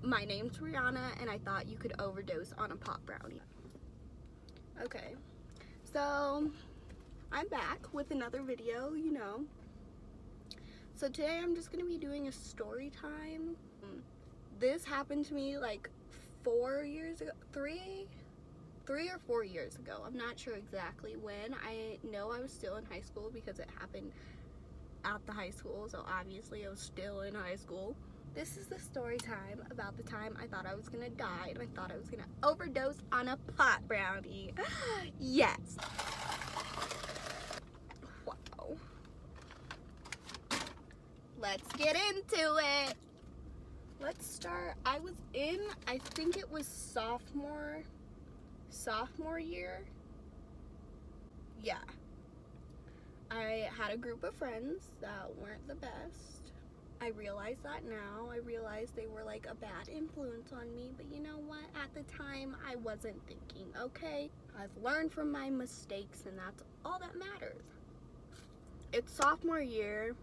My name's Rihanna, and I thought you could overdose on a pot brownie. Okay, so I'm back with another video, So today I'm just gonna be doing a story time. This happened to me like 4 years ago, three or 4 years ago. I'm not sure exactly when. I know I was still in high school because it happened at the high school, so obviously I was still in high school. This is the story time about the time I thought I was gonna die and I thought I was gonna overdose on a pot brownie. Yes. Wow. Let's get into it. Let's start. I was in, I think it was sophomore year. Yeah. I had a group of friends that weren't the best. I realize that now. I realize they were like a bad influence on me, but you know what? At the time, I wasn't thinking, okay? I've learned from my mistakes, and that's all that matters. It's sophomore year.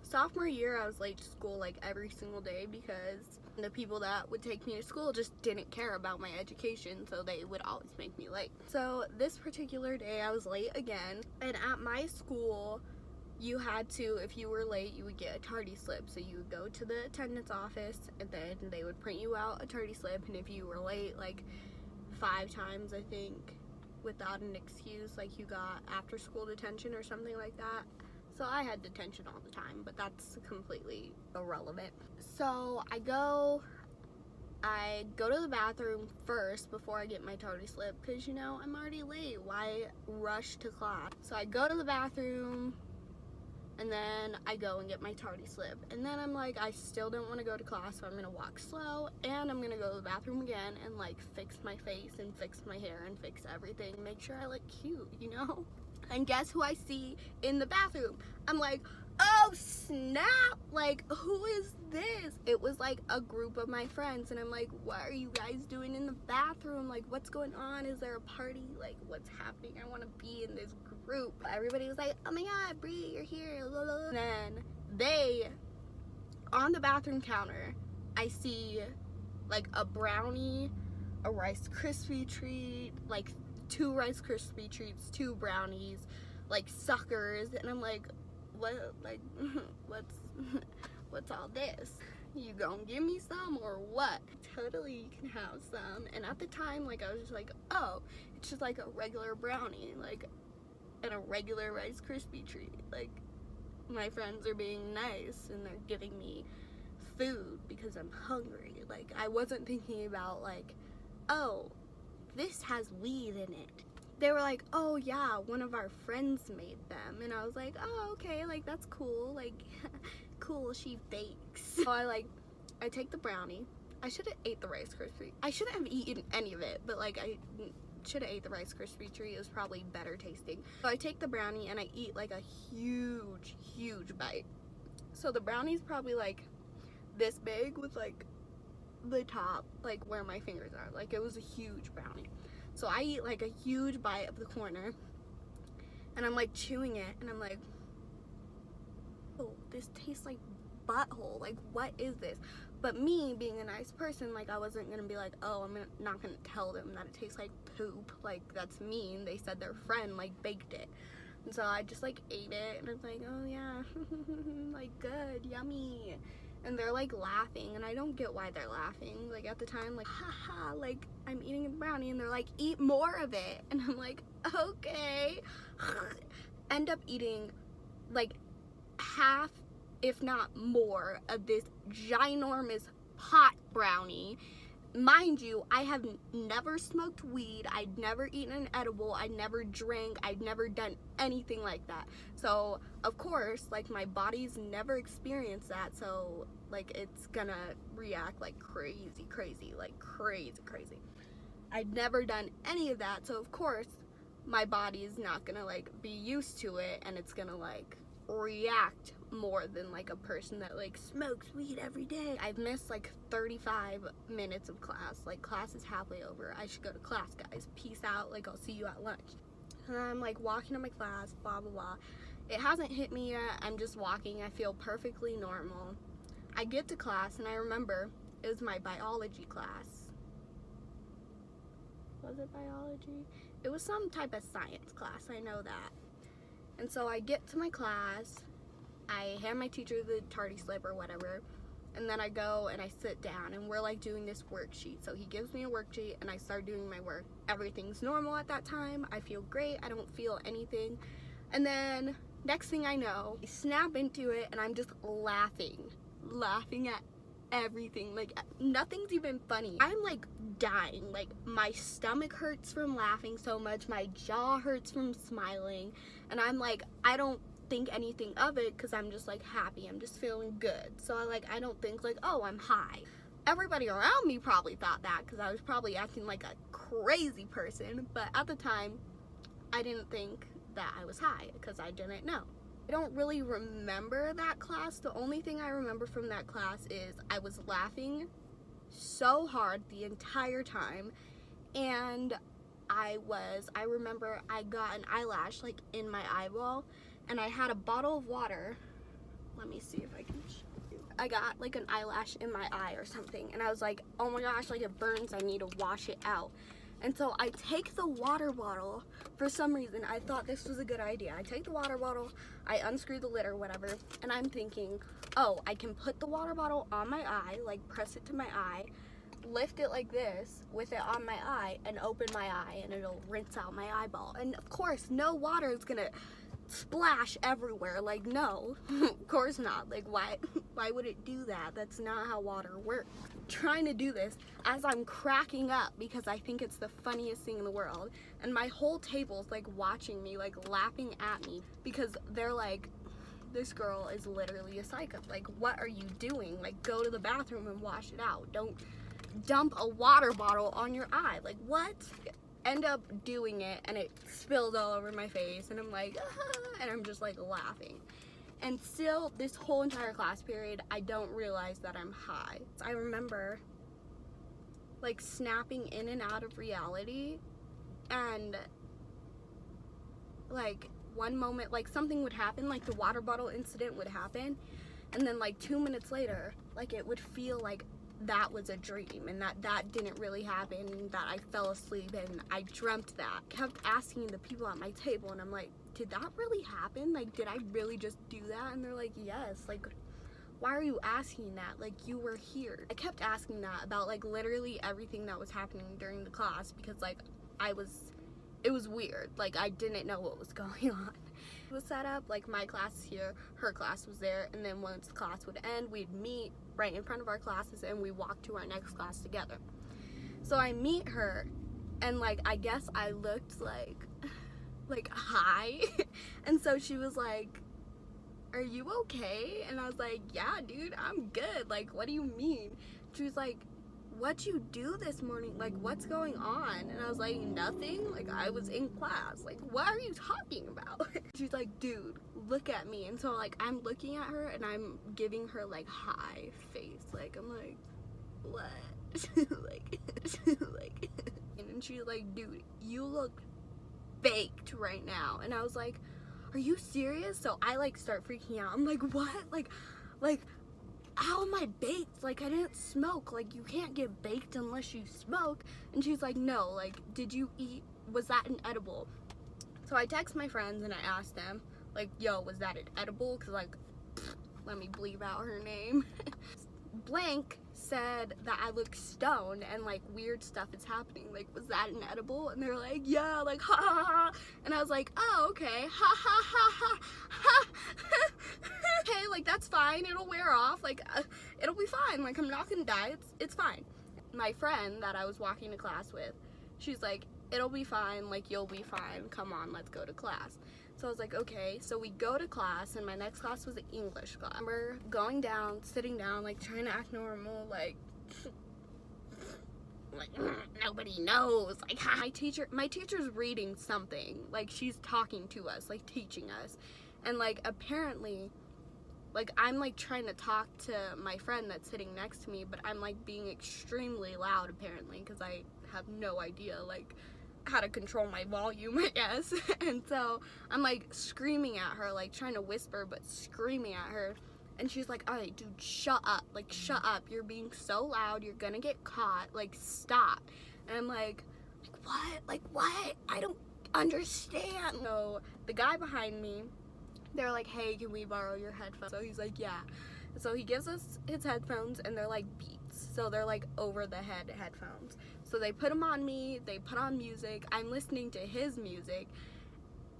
Sophomore year, I was late to school like every single day because the people that would take me to school just didn't care about my education, so they would always make me late. So this particular day, I was late again, and at my school, you had to, if you were late, you would get a tardy slip. So you would go to the attendance office, and then they would print you out a tardy slip, and if you were late like 5 times, I think, without an excuse, like you got after school detention or something like that. So I had detention all the time, but that's completely irrelevant. So I go to the bathroom first before I get my tardy slip because, I'm already late. Why rush to class? So I go to the bathroom and then I go and get my tardy slip. And then I'm like, I still don't want to go to class, so I'm going to walk slow and I'm going to go to the bathroom again and like fix my face and fix my hair and fix everything. Make sure I look cute, And guess who I see in the bathroom? I'm like, oh snap, like who is this? It was like a group of my friends, and I'm like, what are you guys doing in the bathroom? Like, what's going on? Is there a party? Like, what's happening? I want to be in this group. Everybody was like, oh my god, Brie, you're here. And then on the bathroom counter, I see like a brownie, a Rice Krispie treat, like 2 Rice Krispie treats, 2 brownies, like suckers, and I'm like, what, like, what's all this? You gonna give me some or what? Totally, you can have some. And at the time, like, I was just like, oh, it's just like a regular brownie, like, and a regular Rice Krispie treat. Like, my friends are being nice and they're giving me food because I'm hungry. Like, I wasn't thinking about, like, oh, this has weed in it. They were like, oh yeah, one of our friends made them. And I was like, oh, okay, like that's cool, like cool, she bakes. So I take the brownie. I should have ate the Rice Krispie. I shouldn't have eaten any of it, but like I should have ate the Rice Krispie treat. It was probably better tasting. So I take the brownie and I eat like a huge bite. So the brownie's probably like this big with like the top, like where my fingers are. Like, it was a huge brownie. So I eat like a huge bite of the corner and I'm like chewing it and I'm like, oh, this tastes like butthole. Like, what is this? But me being a nice person, like, I wasn't gonna be like, oh, I'm not gonna tell them that it tastes like poop. Like, that's mean. They said their friend like baked it. And so I just like ate it and I was like, oh yeah, like good, yummy. And they're like laughing, and I don't get why they're laughing. Like, at the time, like, haha, like I'm eating a brownie, and they're like, eat more of it. And I'm like, okay. End up eating like half, if not more, of this ginormous pot brownie. Mind you, I have never smoked weed, I'd never eaten an edible, I'd never drank, I'd never done anything like that. So, of course, like, my body's never experienced that, so, like, it's gonna react like crazy. I'd never done any of that, so of course, my body is not gonna, like, be used to it, and it's gonna, like, react more than like a person that like smokes weed every day. I've missed like 35 minutes of class. Like, class is halfway over. I should go to class, guys. Peace out. Like, I'll see you at lunch. And I'm like walking to my class, blah blah blah. It hasn't hit me yet. I'm just walking. I feel perfectly normal. I get to class and I remember It was my biology class. Was it biology? It was some type of science class, I know that. And so I get to my class, I hand my teacher the tardy slip or whatever, and then I go and I sit down and we're like doing this worksheet. So he gives me a worksheet and I start doing my work. Everything's normal at that time. I feel great. I don't feel anything. And then next thing I know, I snap into it and I'm just laughing at everything. Like, nothing's even funny. I'm like dying. Like, my stomach hurts from laughing so much. My jaw hurts from smiling. And I'm like, I don't think anything of it because I'm just like happy. I'm just feeling good. So I don't think like, oh, I'm high. Everybody around me probably thought that because I was probably acting like a crazy person. But at the time, I didn't think that I was high because I didn't know. I don't really remember that class. The only thing I remember from that class is I was laughing so hard the entire time, and I remember I got an eyelash like in my eyeball, and I had a bottle of water. Let me see if I can show you. I got like an eyelash in my eye or something, and I was like, oh my gosh, like it burns, I need to wash it out. And so I take the water bottle. For some reason, I thought this was a good idea. I take the water bottle, I unscrew the lid or whatever, and I'm thinking, oh, I can put the water bottle on my eye, like press it to my eye, lift it like this with it on my eye, and open my eye, and it'll rinse out my eyeball. And of course, no water is gonna splash everywhere. Like, no, of course not. Like, why would it do that? That's not how water works. Trying to do this as I'm cracking up because I think it's the funniest thing in the world, and my whole table's like watching me, like laughing at me because they're like, this girl is literally a psycho. Like, what are you doing? Like, go to the bathroom and wash it out. Don't dump a water bottle on your eye. Like, what? End up doing it and it spilled all over my face, and I'm like, ah, and I'm just like laughing. And still, this whole entire class period, I don't realize that I'm high. I remember like snapping in and out of reality, and like one moment, like something would happen, like the water bottle incident would happen, and then like 2 minutes later, like it would feel like that was a dream and that didn't really happen, and that I fell asleep and I dreamt that. I kept asking the people at my table, and I'm like, did that really happen? Like, did I really just do that? And they're like, yes. Like, why are you asking that? Like, you were here. I kept asking that about like literally everything that was happening during the class because like it was weird. Like, I didn't know what was going on. It was set up like my class is here, her class was there, and then once the class would end, we'd meet right in front of our classes and we walked to our next class together. So I meet her, and like I guess I looked like high. And so she was like, are you okay? And I was like, yeah, dude, I'm good. Like, what do you mean? She was like, what'd you do this morning? Like, what's going on? And I was like, nothing. Like, I was in class. Like, what are you talking about? She's like, dude, look at me. And so like I'm looking at her and I'm giving her like high face. Like, I'm like, what? like and she's like, dude, you look baked right now. And I was like, are you serious? So I like start freaking out. I'm like, what? Like how am I baked? Like, I didn't smoke. Like, you can't get baked unless you smoke. And she's like, no, like, did you eat, was that an edible? So I text my friends and I asked them, like, yo, was that an edible? Because like, let me bleep out her name. Blank said that I look stoned and like weird stuff is happening. Like, was that an edible? And they're like, yeah, like, ha ha ha. And I was like, oh, okay, ha ha ha ha ha. Okay, like, that's fine. It'll wear off. Like, it'll be fine. Like, I'm not gonna die. It's fine. My friend that I was walking to class with, she's like, it'll be fine. Like, you'll be fine. Come on, let's go to class. So I was like, okay. So we go to class, and my next class was an English class. We're going down, sitting down, like trying to act normal, like nobody knows. Like, my teacher's reading something. Like, she's talking to us, like teaching us, and like apparently, like I'm like trying to talk to my friend that's sitting next to me, but I'm like being extremely loud apparently because I have no idea like how to control my volume, I guess. And so I'm like screaming at her, like trying to whisper but screaming at her, And she's like, all right, dude, shut up. Like, shut up. You're being so loud. You're gonna get caught. Like, stop. And I'm like, what? Like, what? I don't understand. So the guy behind me, they're like, hey, can we borrow your headphones? So he's like, yeah. So he gives us his headphones, and they're like Beats. So they're like over the head headphones. So they put them on me. They put on music. I'm listening to his music.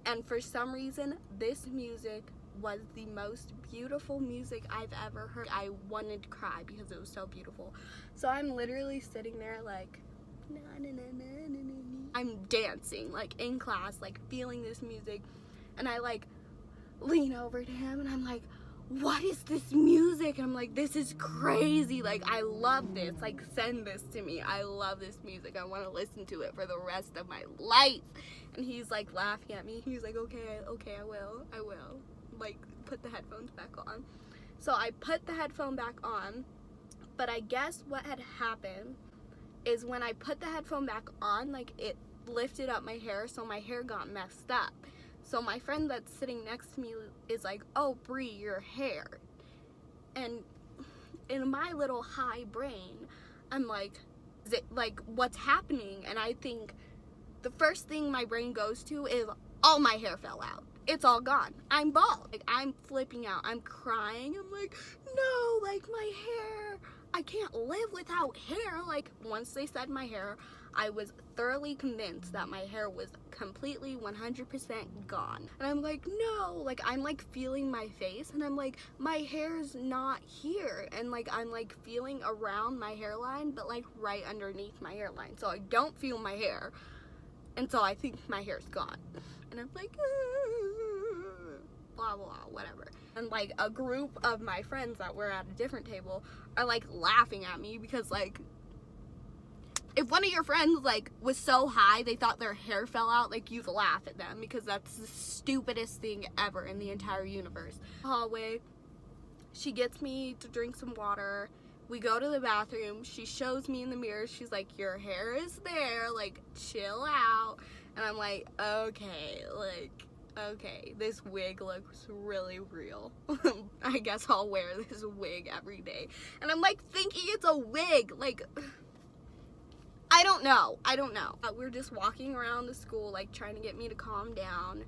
And for some reason, this music was the most beautiful music I've ever heard. I wanted to cry because it was so beautiful. So I'm literally sitting there like, na, na, na, na, na, na. I'm dancing like in class, like feeling this music, and I like lean over to him and I'm like, what is this music? And I'm like, this is crazy. Like, I love this. Like, send this to me. I love this music. I want to listen to it for the rest of my life. And he's like laughing at me. He's like, okay, I will. Like, put the headphones back on. So I put the headphone back on, but I guess what had happened is when I put the headphone back on, like, it lifted up my hair, so my hair got messed up. So my friend that's sitting next to me is like, oh, Bree, your hair. And in my little high brain, I'm like, is it, like, what's happening? And I think the first thing my brain goes to is, all my hair fell out. It's all gone. I'm bald. Like, I'm flipping out. I'm crying. I'm like, no, like, my hair. I can't live without hair. Like, once they said my hair, I was thoroughly convinced that my hair was completely 100% gone. And I'm like, no, like, I'm like feeling my face and I'm like, my hair's not here. And like, I'm like feeling around my hairline, but like right underneath my hairline. So I don't feel my hair. And so I think my hair's gone. And I'm like, blah, blah, whatever. And like a group of my friends that were at a different table are like laughing at me because like, if one of your friends like was so high they thought their hair fell out, like, you'd laugh at them because that's the stupidest thing ever in the entire universe. Hallway, she gets me to drink some water. We go to the bathroom. She shows me in the mirror. She's like, your hair is there, like, chill out. And I'm like, okay, this wig looks really real. I guess I'll wear this wig every day. And I'm like thinking it's a wig, like, I don't know. We're just walking around the school, like, trying to get me to calm down.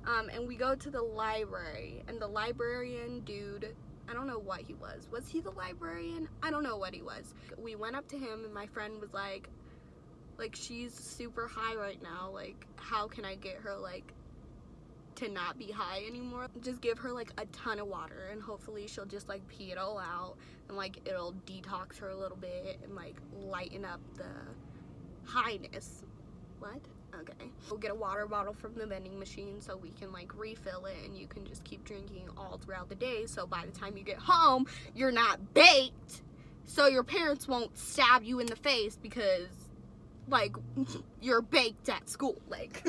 And we go to the library, and the librarian dude, I don't know what he was. Was he the librarian? I don't know what he was. We went up to him, and my friend was like, she's super high right now. Like, how can I get her, like, to not be high anymore? Just give her, like, a ton of water, and hopefully she'll just, like, pee it all out, and, like, it'll detox her a little bit, and, like, lighten up the highness. What? Okay. We'll get a water bottle from the vending machine so we can like refill it and you can just keep drinking all throughout the day, so by the time you get home you're not baked, so your parents won't stab you in the face because like you're baked at school, like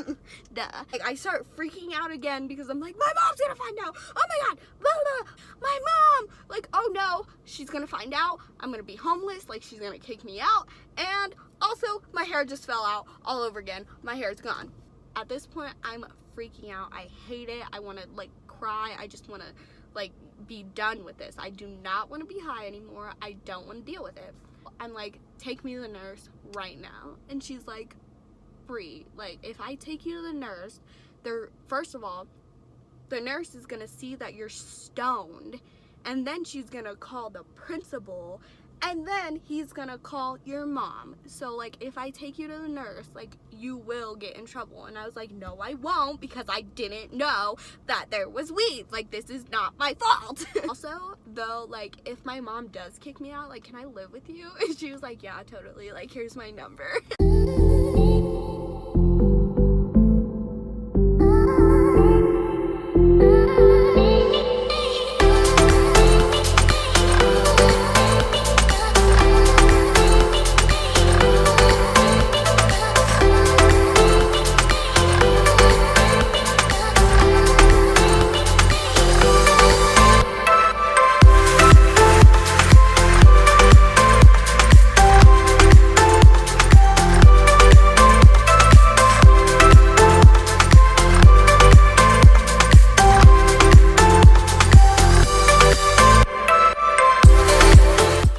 duh. Like, I start freaking out again because I'm like, my mom's gonna find out, oh my god, blah, blah. My mom, like, oh no, she's gonna find out, I'm gonna be homeless, like, she's gonna kick me out. And also my hair just fell out all over again. My hair's gone. At this point I'm freaking out. I hate it. I want to like cry. I just want to like be done with this. I do not want to be high anymore. I don't want to deal with it. I'm like, take me to the nurse right now. And she's like, Bree, like, if I take you to the nurse, first of all, the nurse is gonna see that you're stoned, and then she's gonna call the principal, and then he's gonna call your mom. So like, if I take you to the nurse, like, you will get in trouble. And I was like, no, I won't, because I didn't know that there was weed. Like, this is not my fault. Also, though, like, if my mom does kick me out, like, can I live with you? And she was like, yeah, totally. Like, here's my number.